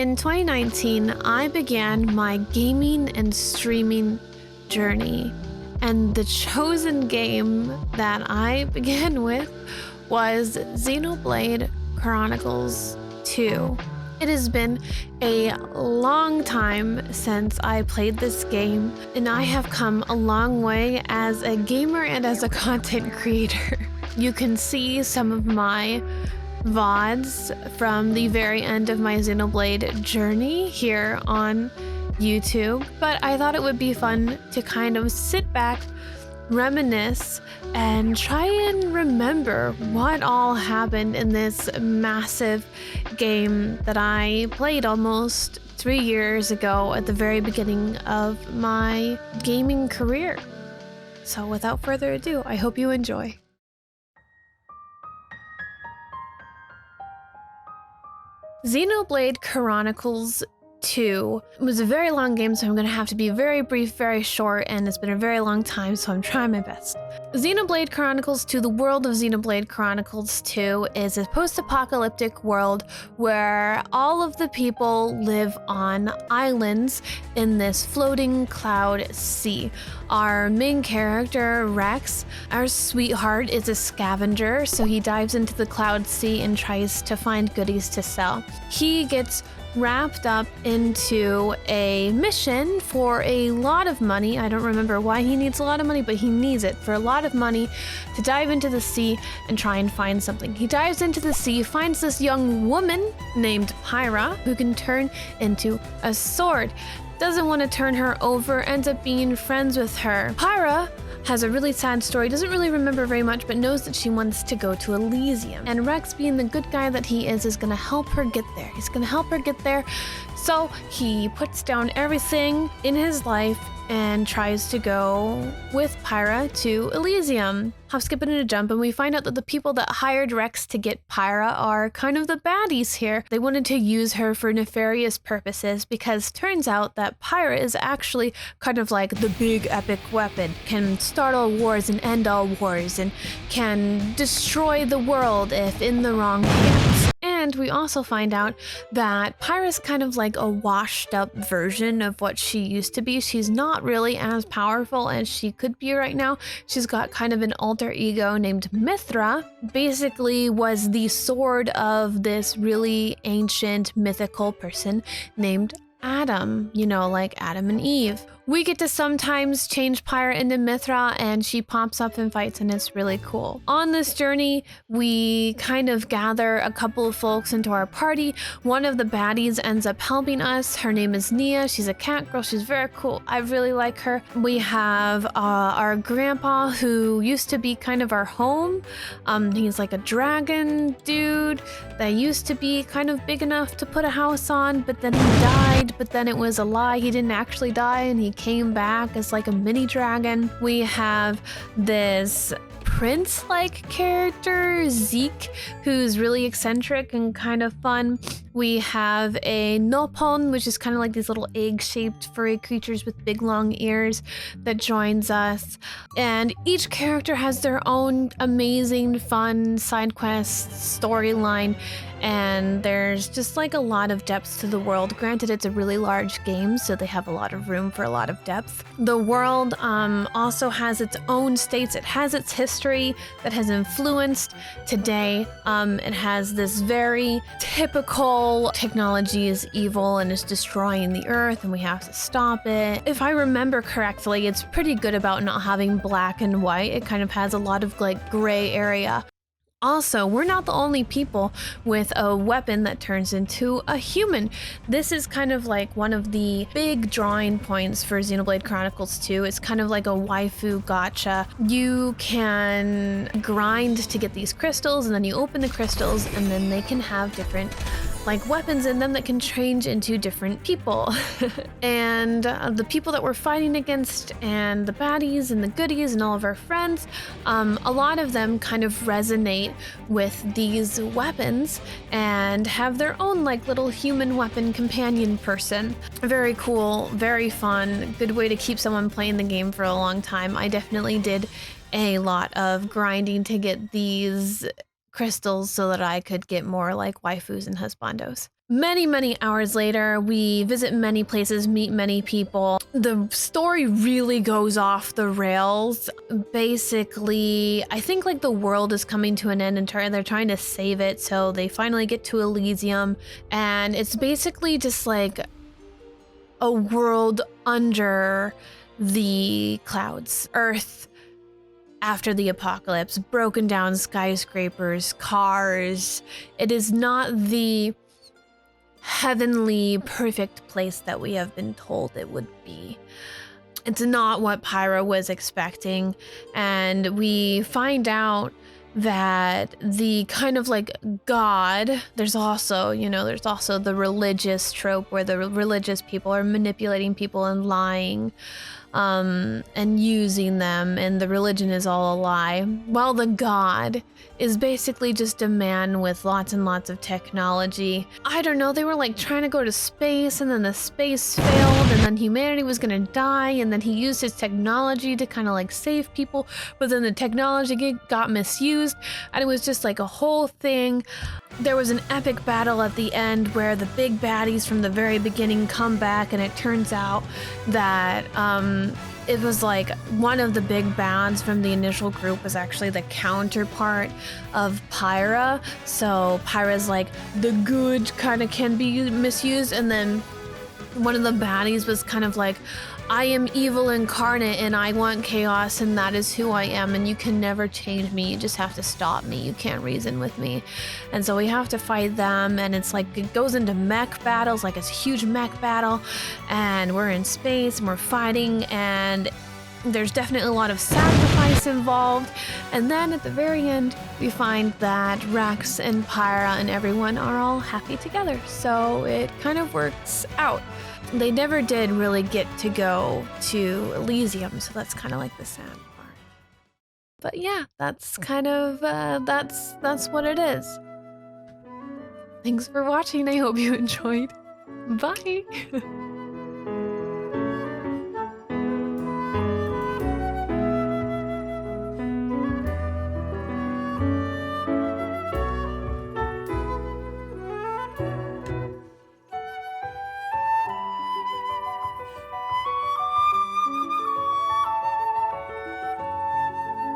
In 2019, I began my gaming and streaming journey, and the chosen game that I began with was Xenoblade Chronicles 2. It has been a long time since I played this game, and I have come a long way as a gamer and as a content creator. You can see some of my VODs from the very end of my Xenoblade journey here on YouTube, but I thought it would be fun to kind of sit back, reminisce, and try and remember what all happened in this massive game that I played almost 3 years ago at the very beginning of my gaming career. So without further ado, I hope you enjoy. Xenoblade Chronicles 2 was a very long game, so I'm going to have to be very brief, very short, and it's been a very long time, so I'm trying my best. Xenoblade Chronicles 2, the world of Xenoblade Chronicles 2 is a post-apocalyptic world where all of the people live on islands in this floating cloud sea. Our main character, Rex, our sweetheart, is a scavenger, so he dives into the cloud sea and tries to find goodies to sell. He gets wrapped up into a mission for a lot of money. I don't remember why he needs a lot of money, but he needs it for a lot of money to dive into the sea and try and find something. He dives into the sea, finds this young woman named Pyra who can turn into a sword. Doesn't want to turn her over, ends up being friends with her. Pyra has a really sad story, doesn't really remember very much, but knows that she wants to go to Elysium. And Rex, being the good guy that he is gonna help her get there. He's gonna help her get there. So he puts down everything in his life and tries to go with Pyra to Elysium. Hop, skip, and a jump, and we find out that the people that hired Rex to get Pyra are kind of the baddies here. They wanted to use her for nefarious purposes because turns out that Pyra is actually kind of like the big epic weapon, can start all wars and end all wars, and can destroy the world if in the wrong hands. And we also find out that Pyra's kind of like a washed up version of what she used to be. She's not really as powerful as she could be right now. She's got kind of an alter ego named Mithra. Basically was the sword of this really ancient mythical person named Adam, you know, like Adam and Eve. We get to sometimes change Pyra into Mithra, and she pops up and fights, and it's really cool. On this journey, we kind of gather a couple of folks into our party. One of the baddies ends up helping us. Her name is Nia. She's a cat girl. She's very cool. I really like her. We have our grandpa, who used to be kind of our home. He's like a dragon dude that used to be kind of big enough to put a house on, but then he died, but then it was a lie. He didn't actually die, and he came back as like a mini dragon. We have this prince-like character, Zeke, who's really eccentric and kind of fun. We have a Nopon, which is kind of like these little egg-shaped furry creatures with big long ears that joins us. And each character has their own amazing, fun side quest storyline, and there's just like a lot of depth to the world. Granted, it's a really large game, so they have a lot of room for a lot of depth. The world also has its own states. It has its history that has influenced today. It has this very typical technology is evil and is destroying the earth, and we have to stop it. If I remember correctly, it's pretty good about not having black and white. It kind of has a lot of like gray area. Also, we're not the only people with a weapon that turns into a human. This is kind of like one of the big drawing points for Xenoblade Chronicles 2. It's kind of like a waifu gacha. You can grind to get these crystals, and then you open the crystals, and then they can have different like weapons in them that can change into different people. And the people that we're fighting against, and the baddies and the goodies and all of our friends, a lot of them kind of resonate with these weapons and have their own like little human weapon companion person. Very cool, very fun, good way to keep someone playing the game for a long time. I definitely did a lot of grinding to get these crystals so that I could get more like waifus and husbandos. Many, many hours later, we visit many places, meet many people. The story really goes off the rails. Basically, I think like the world is coming to an end and they're trying to save it. So they finally get to Elysium, and it's basically just like a world under the clouds, Earth after the apocalypse, broken down skyscrapers, cars. It is not the heavenly, perfect place that we have been told it would be. It's not what Pyra was expecting, and we find out that the kind of like God, there's also the religious trope where the religious people are manipulating people and lying and using them, and the religion is all a lie. While the God is basically just a man with lots and lots of technology. I don't know, they were like trying to go to space, and then the space failed, and then humanity was gonna die, and then he used his technology to kind of like save people, but then the technology got misused, and it was just like a whole thing. There was an epic battle at the end where the big baddies from the very beginning come back, and it turns out that it was like one of the big bads from the initial group was actually the counterpart of Pyra. So Pyra's like the good kind of can be misused, and then one of the baddies was kind of like, I am evil incarnate and I want chaos, and that is who I am, and you can never change me. You just have to stop me. You can't reason with me. And so we have to fight them, and it's like it goes into mech battles, like it's a huge mech battle, and we're in space and we're fighting, and there's definitely a lot of sacrifice involved. And then at the very end, we find that Rex and Pyra and everyone are all happy together. So it kind of works out. They never did really get to go to Elysium, so that's kind of like the sad part. But yeah, that's kind of that's what it is. Thanks for watching. I hope you enjoyed. Bye.